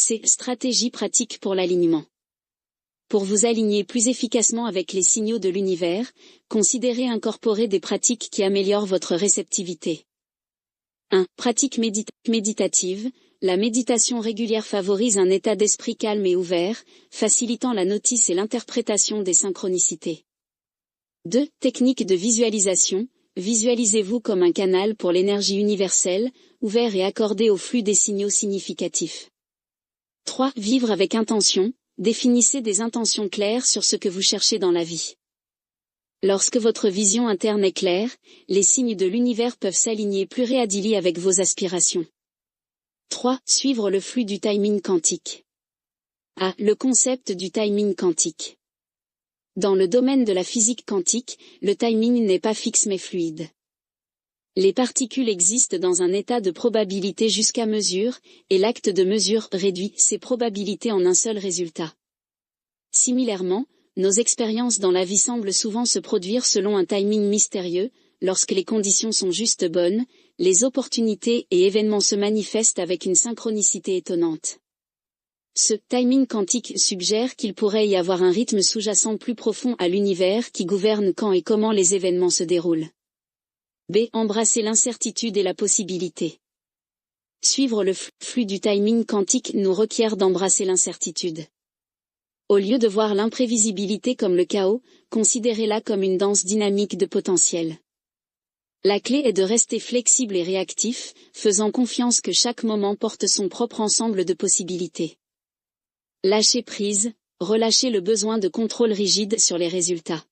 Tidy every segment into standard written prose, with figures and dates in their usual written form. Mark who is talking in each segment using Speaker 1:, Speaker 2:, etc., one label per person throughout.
Speaker 1: C'est stratégie pratique pour l'alignement. Pour vous aligner plus efficacement avec les signaux de l'univers, considérez incorporer des pratiques qui améliorent votre réceptivité. 1. Pratique méditative. La méditation régulière favorise un état d'esprit calme et ouvert, facilitant la notice et l'interprétation des synchronicités. 2. Technique de visualisation. Visualisez-vous comme un canal pour l'énergie universelle, ouvert et accordé au flux des signaux significatifs. 3. Vivre avec intention. Définissez des intentions claires sur ce que vous cherchez dans la vie. Lorsque votre vision interne est claire, les signes de l'univers peuvent s'aligner plus réadili avec vos aspirations. 3. Suivre le flux du timing quantique. A. Le concept du timing quantique. Dans le domaine de la physique quantique, le timing n'est pas fixe mais fluide. Les particules existent dans un état de probabilité jusqu'à mesure, et l'acte de mesure réduit ces probabilités en un seul résultat. Similairement, nos expériences dans la vie semblent souvent se produire selon un timing mystérieux. Lorsque les conditions sont juste bonnes, les opportunités et événements se manifestent avec une synchronicité étonnante. Ce timing quantique suggère qu'il pourrait y avoir un rythme sous-jacent plus profond à l'univers qui gouverne quand et comment les événements se déroulent. B. Embrasser l'incertitude et la possibilité. Suivre le flux du timing quantique nous requiert d'embrasser l'incertitude. Au lieu de voir l'imprévisibilité comme le chaos, considérez-la comme une danse dynamique de potentiel. La clé est de rester flexible et réactif, faisant confiance que chaque moment porte son propre ensemble de possibilités. Lâchez prise, relâchez le besoin de contrôle rigide sur les résultats.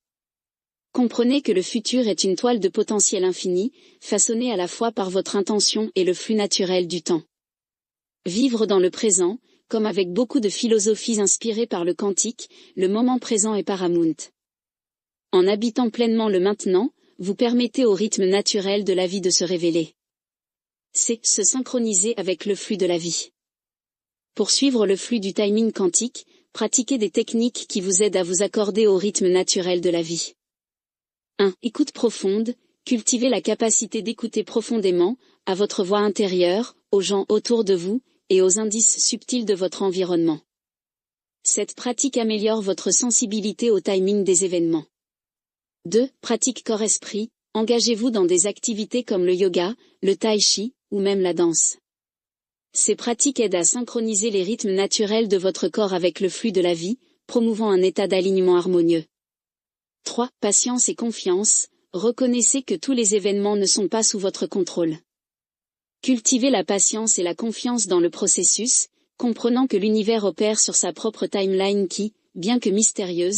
Speaker 1: Comprenez que le futur est une toile de potentiel infini, façonnée à la fois par votre intention et le flux naturel du temps. Vivre dans le présent, comme avec beaucoup de philosophies inspirées par le quantique, le moment présent est paramount. En habitant pleinement le maintenant, vous permettez au rythme naturel de la vie de se révéler. C'est se synchroniser avec le flux de la vie. Pour suivre le flux du timing quantique, pratiquez des techniques qui vous aident à vous accorder au rythme naturel de la vie. 1. Écoute profonde. Cultivez la capacité d'écouter profondément, à votre voix intérieure, aux gens autour de vous, et aux indices subtils de votre environnement. Cette pratique améliore votre sensibilité au timing des événements. 2. Pratique corps-esprit. Engagez-vous dans des activités comme le yoga, le tai chi, ou même la danse. Ces pratiques aident à synchroniser les rythmes naturels de votre corps avec le flux de la vie, promouvant un état d'alignement harmonieux. 3. Patience et confiance. Reconnaissez que tous les événements ne sont pas sous votre contrôle. Cultivez la patience et la confiance dans le processus, comprenant que l'univers opère sur sa propre timeline qui, bien que mystérieuse,